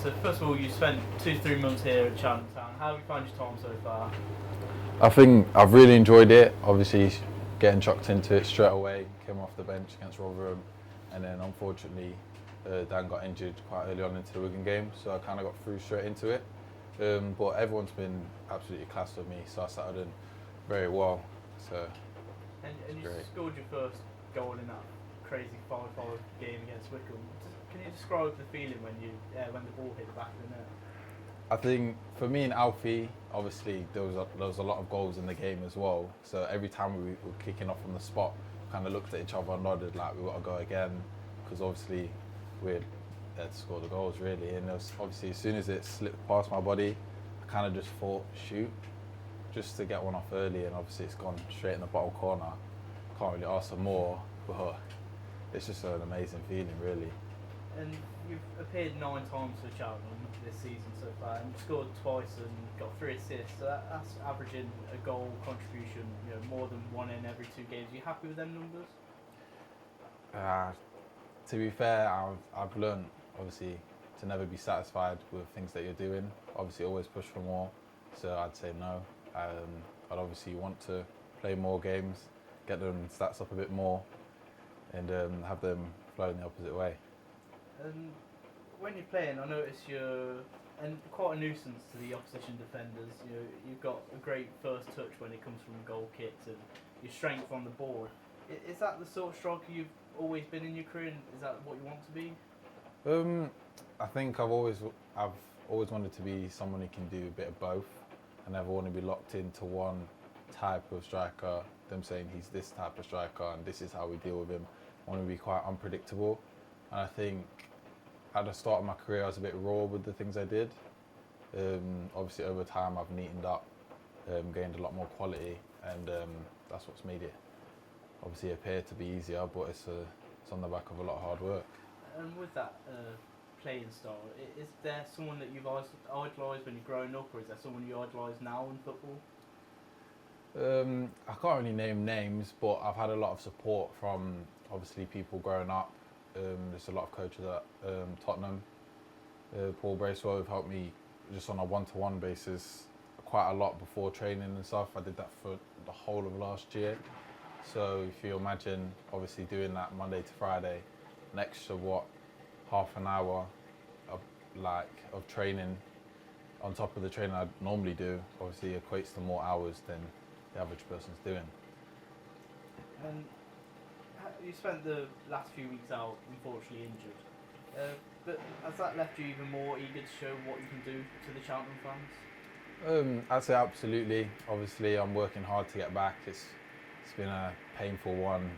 So first of all, you spent 2 to 3 months here at Cheltenham Town. How have you found your time so far? I think I've really enjoyed it. Obviously, getting chucked into it straight away. Came off the bench against Rotherham, and then unfortunately, Dan got injured quite early on into the Wigan game, so I kind of got through straight into it. But everyone's been absolutely class with me, so I settled in very well. So And you great. scored your first goal in that crazy 5-5 game against Wycombe. Can you describe the feeling when the ball hit the back of the net? I think for me and Alfie, obviously there was a lot of goals in the game as well. So every time we were kicking off from the spot, kind of looked at each other and nodded like we got to go again, because obviously we're there to score the goals really. And it was obviously as soon as it slipped past my body, I kind of just thought shoot, just to get one off early. And obviously it's gone straight in the bottom corner. Can't really ask for more, but it's just an amazing feeling really. And you've appeared 9 times for Cheltenham this season so far, and scored twice and got 3 assists. So that's averaging a goal contribution, more than 1 in every 2 games. Are you happy with them numbers? To be fair, I've learned obviously to never be satisfied with things that you're doing. Obviously, always push for more. So I'd say no. I'd obviously want to play more games, get them stats up a bit more, and have them flow in the opposite way. And when you're playing, I notice you're quite a nuisance to the opposition defenders. You've got a great first touch when it comes from goal kicks, and your strength on the ball. Is that the sort of striker you've always been in your career? And is that what you want to be? I think I've always wanted to be someone who can do a bit of both. I never want to be locked into one type of striker, them saying he's this type of striker and this is how we deal with him. I want to be quite unpredictable. And I think at the start of my career I was a bit raw with the things I did. Obviously over time I've neatened up, gained a lot more quality, and that's what's made it obviously appear to be easier, but it's on the back of a lot of hard work. And with that playing style, is there someone that you've idolised when you're growing up, or is there someone you idolise now in football? I can't really name names, but I've had a lot of support from obviously people growing up. There's a lot of coaches at Tottenham. Paul Bracewell have helped me just on a one-to-one basis quite a lot before training and stuff. I did that for the whole of last year. So if you imagine obviously doing that Monday to Friday, an extra half an hour of training on top of the training I'd normally do, obviously equates to more hours than the average person's doing. And you spent the last few weeks out, unfortunately injured. But has that left you even more eager to show what you can do to the Cheltenham fans? I'd say absolutely. Obviously, I'm working hard to get back. It's been a painful one,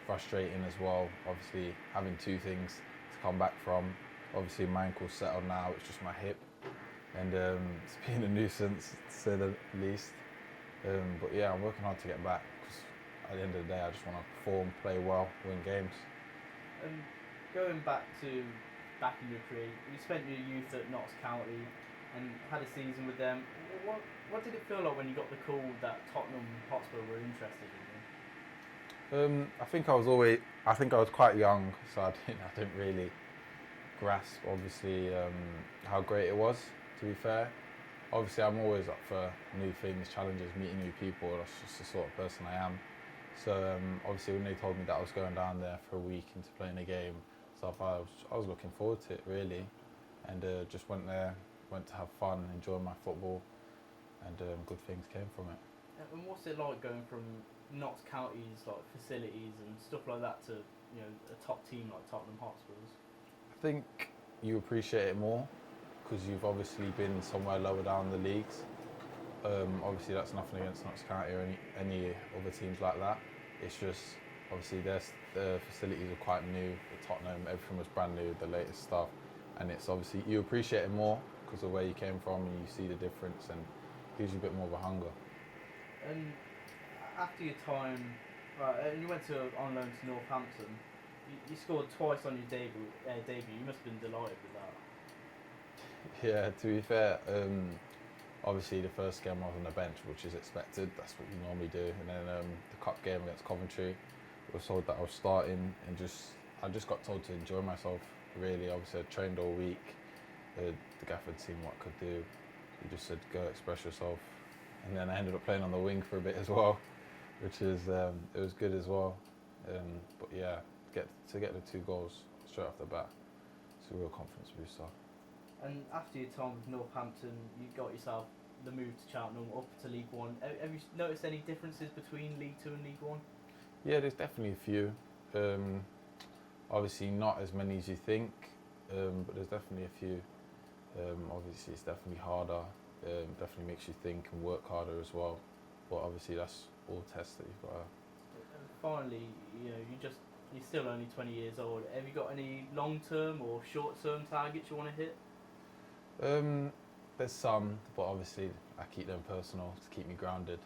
frustrating as well. Obviously, having 2 things to come back from. Obviously, my ankle's settled now. It's just my hip, and it's been a nuisance to say the least. But yeah, I'm working hard to get back, because at the end of the day, I just want to perform, play well, win games. And going back in your career, you spent your youth at Notts County and had a season with them. What did it feel like when you got the call that Tottenham Hotspur were interested in you? I think I was quite young, so I didn't really grasp obviously how great it was. To be fair, obviously I'm always up for new things, challenges, meeting new people. That's just the sort of person I am. So obviously when they told me that I was going down there for a week into playing a game, stuff, I was looking forward to it really, and just went to have fun, enjoy my football, and good things came from it. And what's it like going from Notts County's facilities and stuff like that to a top team like Tottenham Hotspurs? I think you appreciate it more because you've obviously been somewhere lower down the leagues. Obviously that's nothing against Notts County or any other teams like that. It's just obviously the facilities are quite new. At Tottenham, everything was brand new, the latest stuff, and it's obviously you appreciate it more because of where you came from and you see the difference, and gives you a bit more of a hunger. And after your time, and you went on loan to Northampton, you scored twice on your debut. You must have been delighted with that. Yeah, to be fair, obviously the first game I was on the bench, which is expected. That's what you normally do. And then the cup game against Coventry, I was told that I was starting, and I just got told to enjoy myself. Really, obviously I trained all week, the gaffer had seen what I could do. He just said, go express yourself. And then I ended up playing on the wing for a bit as well, which is, it was good as well. But yeah, to get the 2 goals straight off the bat, it's a real confidence booster. And after your time with Northampton, you got yourself the move to Cheltenham up to League One. Have you noticed any differences between League Two and League One? Yeah, there's definitely a few. Obviously not as many as you think, but there's definitely a few. Obviously it's definitely harder, definitely makes you think and work harder as well. But obviously that's all tests that you've got to... And finally, you're still only 20 years old. Have you got any long-term or short-term targets you want to hit? There's some, but obviously I keep them personal to keep me grounded.